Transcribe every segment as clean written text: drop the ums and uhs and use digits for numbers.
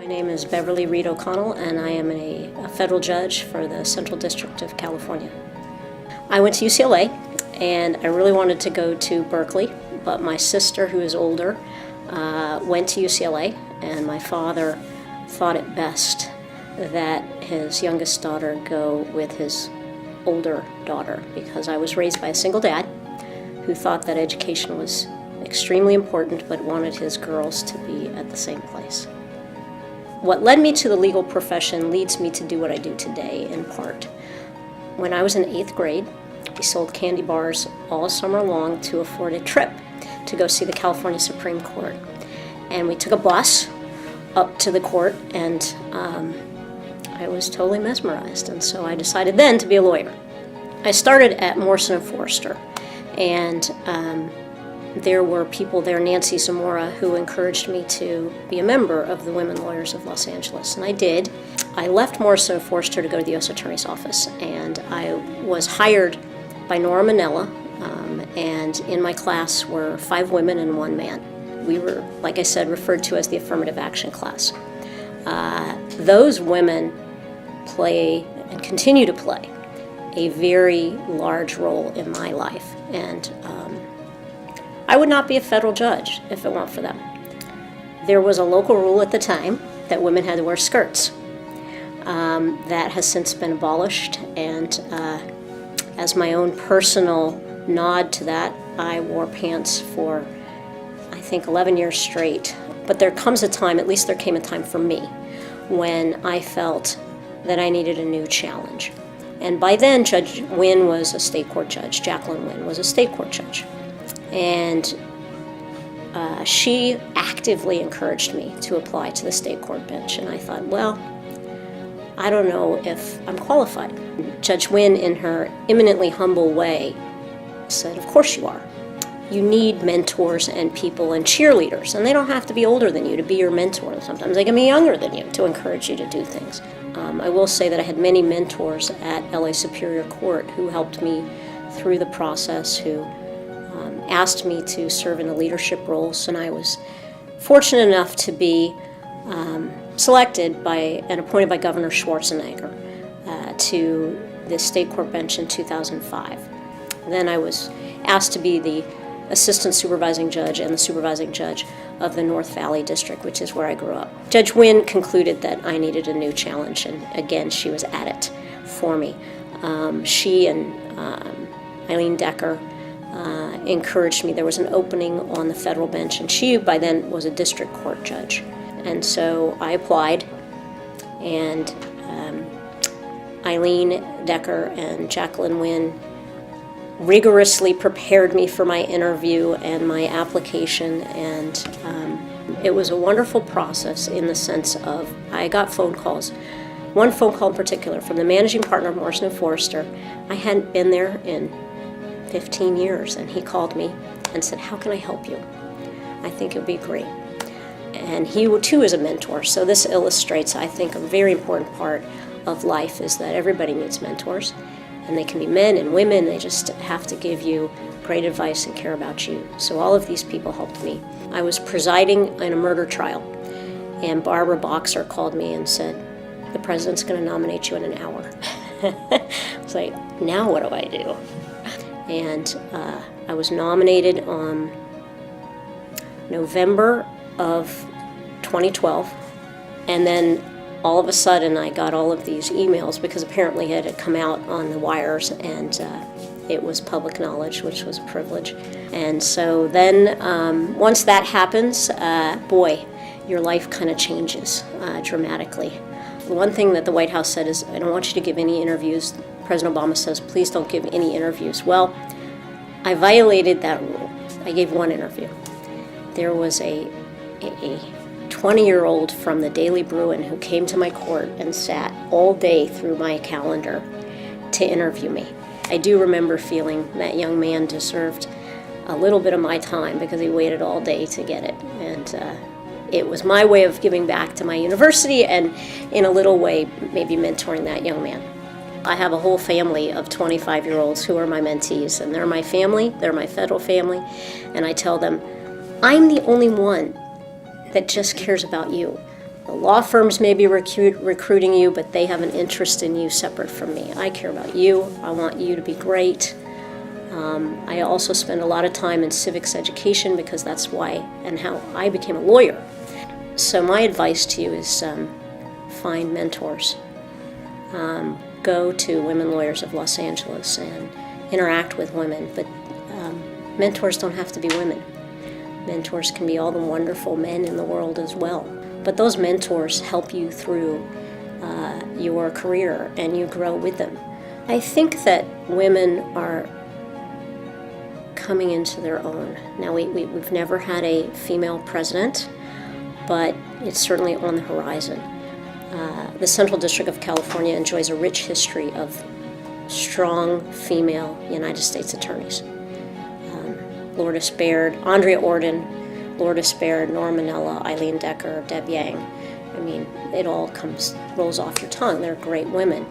My name is Beverly Reed O'Connell, and I am a federal judge for the Central District of California. I went to UCLA, and I really wanted to go to Berkeley, but my sister, who is older, went to UCLA, and my father thought it best that his youngest daughter go with his older daughter, because I was raised by a single dad who thought that education was extremely important but wanted his girls to be at the same place. What led me to the legal profession leads me to do what I do today, in part. When I was in 8th grade, we sold candy bars all summer long to afford a trip to go see the California Supreme Court. And we took a bus up to the court, and I was totally mesmerized, and so I decided then to be a lawyer. I started at Morrison & Foerster, and there were people there, Nancy Zamora, who encouraged me to be a member of the Women Lawyers of Los Angeles, and I did. I left Morrison & Foerster to go to the U.S. Attorney's Office, and I was hired by Nora Minella, and in my class were 5 women and 1 man. We were, like I said, referred to as the affirmative action class. Those women play and continue to play a very large role in my life, and I would not be a federal judge if it weren't for them. There was a local rule at the time that women had to wear skirts. That has since been abolished, and as my own personal nod to that, I wore pants for, I think, 11 years straight. But there comes a time, at least there came a time for me, when I felt that I needed a new challenge. And by then, Judge Wynn was a state court judge. Jacqueline Wynn was a state court judge. And she actively encouraged me to apply to the state court bench. And I thought, well, I don't know if I'm qualified. Judge Wynn, in her eminently humble way, said, of course you are. You need mentors and people and cheerleaders, and they don't have to be older than you to be your mentor. Sometimes they can be younger than you to encourage you to do things. I will say that I had many mentors at LA Superior Court who helped me through the process, who asked me to serve in the leadership roles, and I was fortunate enough to be selected by and appointed by Governor Schwarzenegger to the state court bench in 2005. Then I was asked to be the assistant supervising judge and the supervising judge of the North Valley District, which is where I grew up. Judge Wynn concluded that I needed a new challenge, and again, she was at it for me. She and Eileen Decker encouraged me. There was an opening on the federal bench, and she, by then, was a district court judge. And so I applied, and Eileen Decker and Jacqueline Wynn rigorously prepared me for my interview and my application, and it was a wonderful process in the sense of I got phone calls. One phone call in particular from the managing partner of Morrison & Foerster. I hadn't been there in 15 years, and he called me and said, how can I help you? I think it would be great. And he too is a mentor, so this illustrates, I think, a very important part of life is that everybody needs mentors. And they can be men and women, they just have to give you great advice and care about you. So all of these people helped me. I was presiding in a murder trial, and Barbara Boxer called me and said, the president's going to nominate you in an hour. I was like, now what do I do? And I was nominated on November of 2012, and then all of a sudden, I got all of these emails because apparently it had come out on the wires, and it was public knowledge, which was a privilege. And so then once that happens, boy, your life kind of changes dramatically. The one thing that the White House said is, I don't want you to give any interviews. President Obama says, please don't give any interviews. Well, I violated that rule. I gave one interview. There was a 20-year-old from the Daily Bruin who came to my court and sat all day through my calendar to interview me. I do remember feeling that young man deserved a little bit of my time because he waited all day to get it. And it was my way of giving back to my university and in a little way maybe mentoring that young man. I have a whole family of 25-year-olds who are my mentees, and they're my family, they're my federal family, and I tell them, I'm the only one that just cares about you. The law firms may be recruiting you, but they have an interest in you separate from me. I care about you. I want you to be great. I also spend a lot of time in civics education because that's why and how I became a lawyer. So my advice to you is find mentors. Go to Women Lawyers of Los Angeles and interact with women, but mentors don't have to be women. Mentors can be all the wonderful men in the world as well. But those mentors help you through your career and you grow with them. I think that women are coming into their own. Now, we've never had a female president, but it's certainly on the horizon. The Central District of California enjoys a rich history of strong female United States attorneys. Lourdes Baird, Andrea Orden, Lourdes Baird, Norma Minella, Eileen Decker, Deb Yang. I mean, it all rolls off your tongue. They're great women.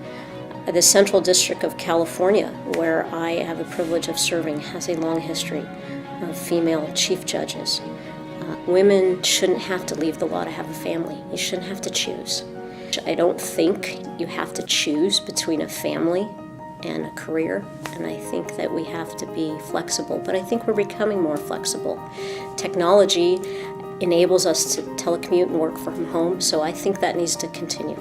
The Central District of California, where I have the privilege of serving, has a long history of female chief judges. Women shouldn't have to leave the law to have a family. You shouldn't have to choose. I don't think you have to choose between a family and a career, and I think that we have to be flexible, but I think we're becoming more flexible. Technology enables us to telecommute and work from home, so I think that needs to continue.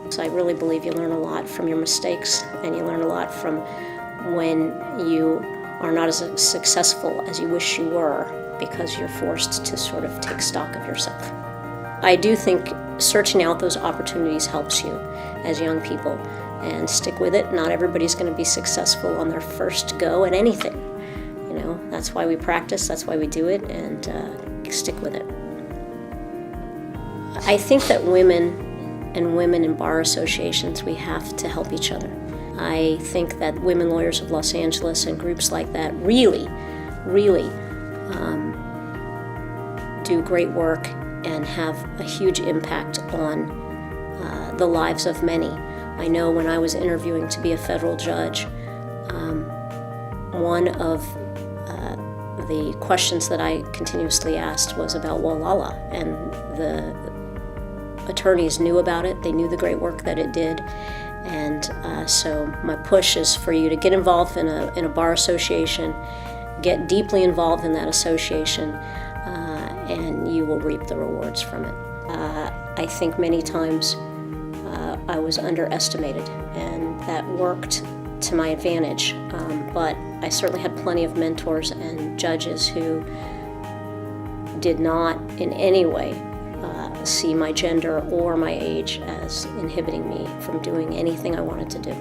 So I really believe you learn a lot from your mistakes, and you learn a lot from when you are not as successful as you wish you were, because you're forced to sort of take stock of yourself. I do think searching out those opportunities helps you as young people, and stick with it. Not everybody's going to be successful on their first go at anything. You know, that's why we practice, that's why we do it, and stick with it. I think that women and women in bar associations, we have to help each other. I think that Women Lawyers of Los Angeles and groups like that really do great work and have a huge impact on the lives of many. I know when I was interviewing to be a federal judge, one of the questions that I continuously asked was about Walala, and the attorneys knew about it. They knew the great work that it did, and so my push is for you to get involved in a bar association, get deeply involved in that association, and you will reap the rewards from it. I think many times I was underestimated, and that worked to my advantage, but I certainly had plenty of mentors and judges who did not in any way see my gender or my age as inhibiting me from doing anything I wanted to do.